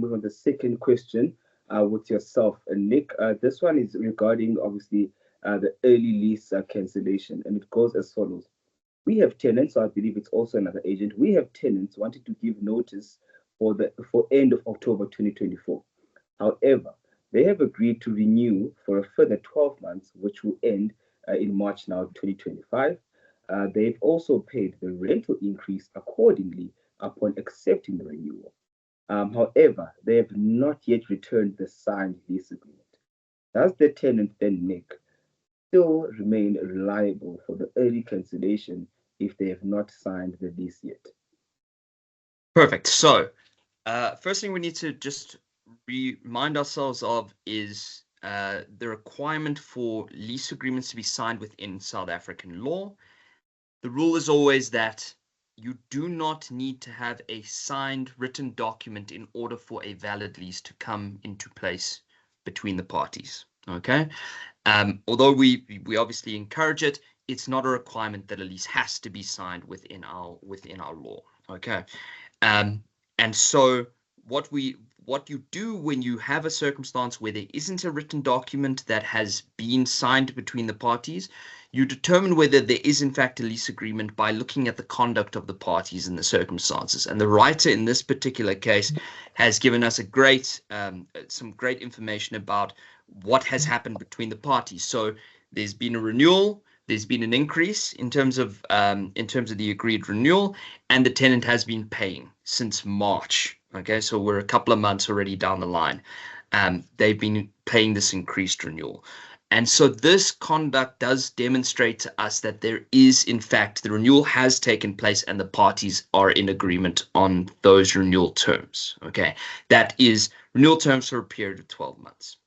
move on to the second question with yourself, Nick. This one is regarding, obviously, the early lease cancellation, and it goes as follows. We have tenants, so I believe it's also another agent. We have tenants wanting to give notice for end of October 2024. However, they have agreed to renew for a further 12 months, which will end in March now 2025. They've also paid the rental increase accordingly upon accepting the renewal. However, they have not yet returned the signed lease agreement. Does the tenant then, Nick, still remain liable for the early cancellation if they have not signed the lease yet? Perfect. So, first thing we need to just remind ourselves of is the requirement for lease agreements to be signed within South African law. The rule is always that you do not need to have a signed written document in order for a valid lease to come into place between the parties. Okay. Although we obviously encourage it, it's not a requirement that a lease has to be signed within our law. Okay. And so what you do when you have a circumstance where there isn't a written document that has been signed between the parties, you determine whether there is in fact a lease agreement by looking at the conduct of the parties and the circumstances. And the writer in this particular case has given us some great information about what has happened between the parties. So there's been a renewal, there's been an increase in terms of the agreed renewal, and the tenant has been paying since March. Okay, so we're a couple of months already down the line. They've been paying this increased renewal. And so this conduct does demonstrate to us that there is, in fact, the renewal has taken place and the parties are in agreement on those renewal terms. Okay, that is renewal terms for a period of 12 months.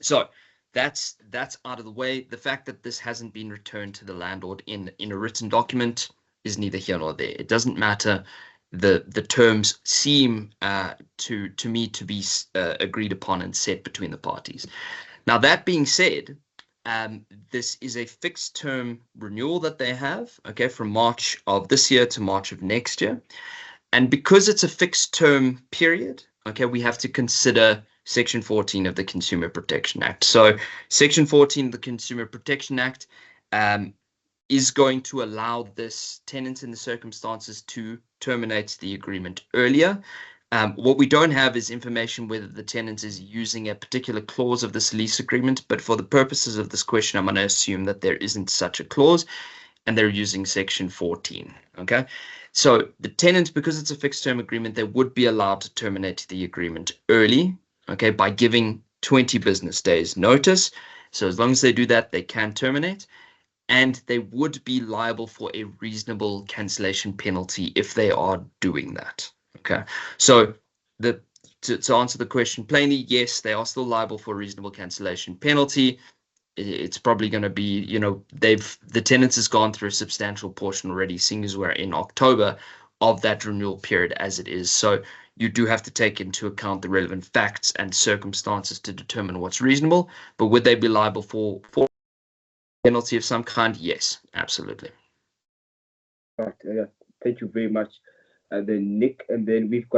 So that's out of the way. The fact that this hasn't been returned to the landlord in a written document is neither here nor there. It doesn't matter. The terms seem to me to be agreed upon and set between the parties. Now, that being said, this is a fixed term renewal that they have, okay, from March of this year to March of next year. And because it's a fixed term period, okay, we have to consider Section 14 of the Consumer Protection Act. So Section 14 of the Consumer Protection Act is going to allow this tenant in the circumstances to terminate the agreement earlier. What we don't have is information whether the tenant is using a particular clause of this lease agreement, but for the purposes of this question, I'm going to assume that there isn't such a clause and they're using Section 14. Okay, so the tenant, because it's a fixed term agreement, they would be allowed to terminate the agreement early, okay, by giving 20 business days notice. So as long as they do that, they can terminate, and they would be liable for a reasonable cancellation penalty if they are doing that. Okay, so to answer the question plainly, yes, they are still liable for a reasonable cancellation penalty. It's probably going to be, the tenants has gone through a substantial portion already, seeing as we're in October of that renewal period as it is. So you do have to take into account the relevant facts and circumstances to determine what's reasonable. But would they be liable for penalty of some kind? Yes, absolutely. Right. Thank you very much. Then Nick, and then we've got